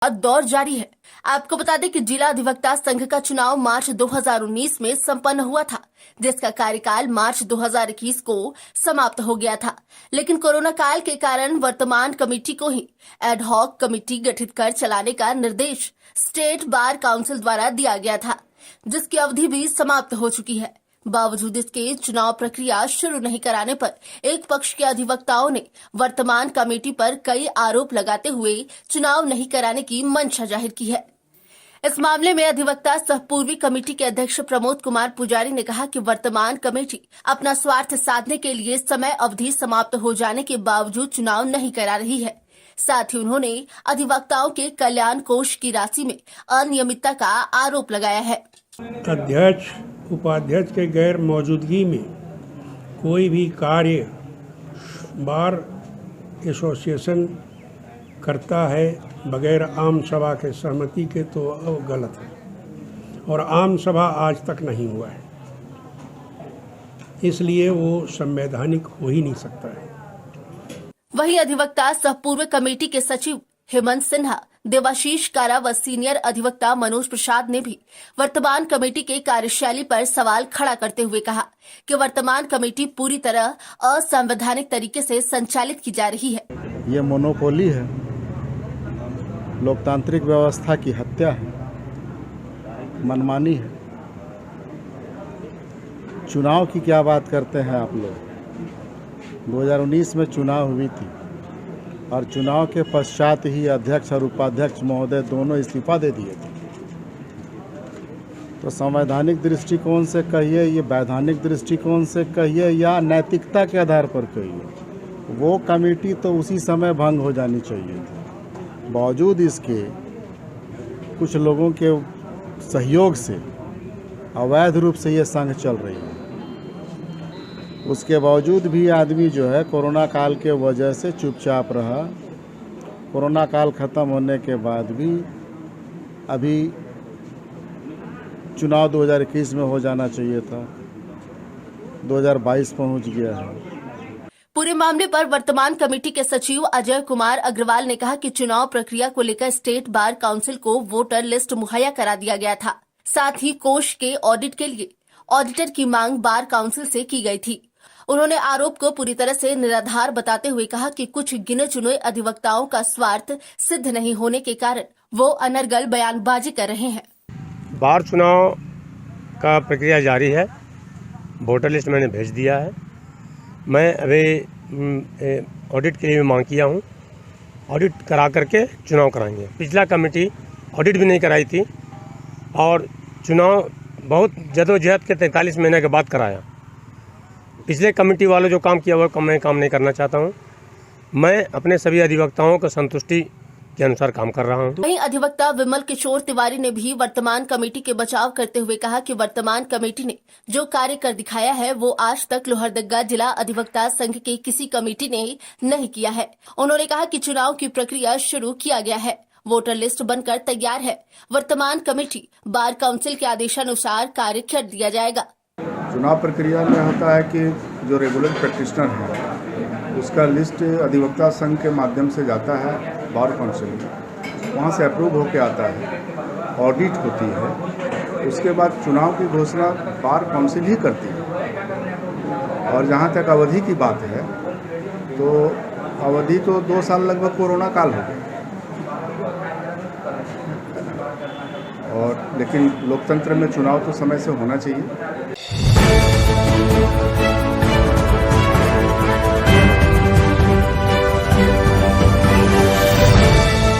दौर जारी है। आपको बता दें कि जिला अधिवक्ता संघ का चुनाव मार्च 2019 में संपन्न हुआ था, जिसका कार्यकाल मार्च 2021 को समाप्त हो गया था। लेकिन कोरोना काल के कारण वर्तमान कमेटी को ही एडहॉक कमेटी गठित कर चलाने का निर्देश स्टेट बार काउंसिल द्वारा दिया गया था, जिसकी अवधि भी समाप्त हो चुकी है। बावजूद इसके चुनाव प्रक्रिया शुरू नहीं कराने पर एक पक्ष के अधिवक्ताओं ने वर्तमान कमेटी पर कई आरोप लगाते हुए चुनाव नहीं कराने की मंशा जाहिर की है। इस मामले में अधिवक्ता सह पूर्वी कमेटी के अध्यक्ष प्रमोद कुमार पुजारी ने कहा कि वर्तमान कमेटी अपना स्वार्थ साधने के लिए समय अवधि समाप्त हो जाने के बावजूद चुनाव नहीं करा रही है। साथ ही उन्होंने अधिवक्ताओं के कल्याण कोष की राशि में अनियमितता का आरोप लगाया है। अध्यक्ष उपाध्यक्ष के गैर मौजूदगी में कोई भी कार्य बार एसोसिएशन करता है बगैर आम सभा के सहमति के, तो वो गलत है और आम सभा आज तक नहीं हुआ है, इसलिए वो संवैधानिक हो ही नहीं सकता है। वहीं अधिवक्ता सह पूर्व कमेटी के सचिव हेमंत सिन्हा, देवाशीष कारा व सीनियर अधिवक्ता मनोज प्रसाद ने भी वर्तमान कमेटी के कार्यशैली पर सवाल खड़ा करते हुए कहा कि वर्तमान कमेटी पूरी तरह असंवैधानिक तरीके से संचालित की जा रही है। ये मोनोपोली है, लोकतांत्रिक व्यवस्था की हत्या है, मनमानी है। चुनाव की क्या बात करते हैं आप लोग? 2019 में चुनाव हुई थी और चुनाव के पश्चात ही अध्यक्ष और उपाध्यक्ष महोदय दोनों इस्तीफा दे दिए थे। तो संवैधानिक दृष्टिकोण से कहिए, ये वैधानिक दृष्टिकोण से कहिए या नैतिकता के आधार पर कहिए, वो कमेटी तो उसी समय भंग हो जानी चाहिए थी। बावजूद इसके कुछ लोगों के सहयोग से अवैध रूप से ये संघ चल रही है। उसके बावजूद भी आदमी जो है कोरोना काल के वजह से चुपचाप रहा। कोरोना काल ख़त्म होने के बाद भी अभी चुनाव 2021 में हो जाना चाहिए था, 2022 पहुंच गया है। पूरे मामले पर वर्तमान कमेटी के सचिव अजय कुमार अग्रवाल ने कहा कि चुनाव प्रक्रिया को लेकर स्टेट बार काउंसिल को वोटर लिस्ट मुहैया करा दिया गया था। साथ ही कोष के ऑडिट के लिए ऑडिटर की मांग बार काउंसिल से की गई थी। उन्होंने आरोप को पूरी तरह से निराधार बताते हुए कहा कि कुछ गिने चुने अधिवक्ताओं का स्वार्थ सिद्ध नहीं होने के कारण वो अनर्गल बयानबाजी कर रहे हैं। बार चुनाव का प्रक्रिया जारी है, वोटर लिस्ट मैंने भेज दिया है। मैं अभी ऑडिट के लिए मांग किया हूँ, ऑडिट करा करके चुनाव कराएंगे। पिछला कमेटी ऑडिट भी नहीं कराई थी और चुनाव बहुत जदोजहद के 43 महीने के बाद कराया। पिछले कमेटी वालों जो काम किया वो मैं काम नहीं करना चाहता हूँ। मैं अपने सभी अधिवक्ताओं को संतुष्टि के अनुसार काम कर रहा हूँ। वहीं अधिवक्ता विमल किशोर तिवारी ने भी वर्तमान कमेटी के बचाव करते हुए कहा कि वर्तमान कमेटी ने जो कार्य कर दिखाया है वो आज तक लोहरदगा जिला अधिवक्ता संघ के किसी कमेटी ने नहीं किया है। उन्होंने कहा कि चुनाव की प्रक्रिया शुरू किया गया है, वोटर लिस्ट बनकर तैयार है। वर्तमान कमेटी बार काउंसिल के आदेशानुसार कार्य कर दिया जाएगा। चुनाव प्रक्रिया में होता है कि जो रेगुलर प्रैक्टिशनर है उसका लिस्ट अधिवक्ता संघ के माध्यम से जाता है बार काउंसिल में, वहाँ से अप्रूव होके आता है, ऑडिट होती है, उसके बाद चुनाव की घोषणा बार काउंसिल ही करती है। और जहाँ तक अवधि की बात है तो अवधि तो 2 साल लगभग कोरोना काल हो गया और लेकिन लोकतंत्र में चुनाव तो समय से होना चाहिए।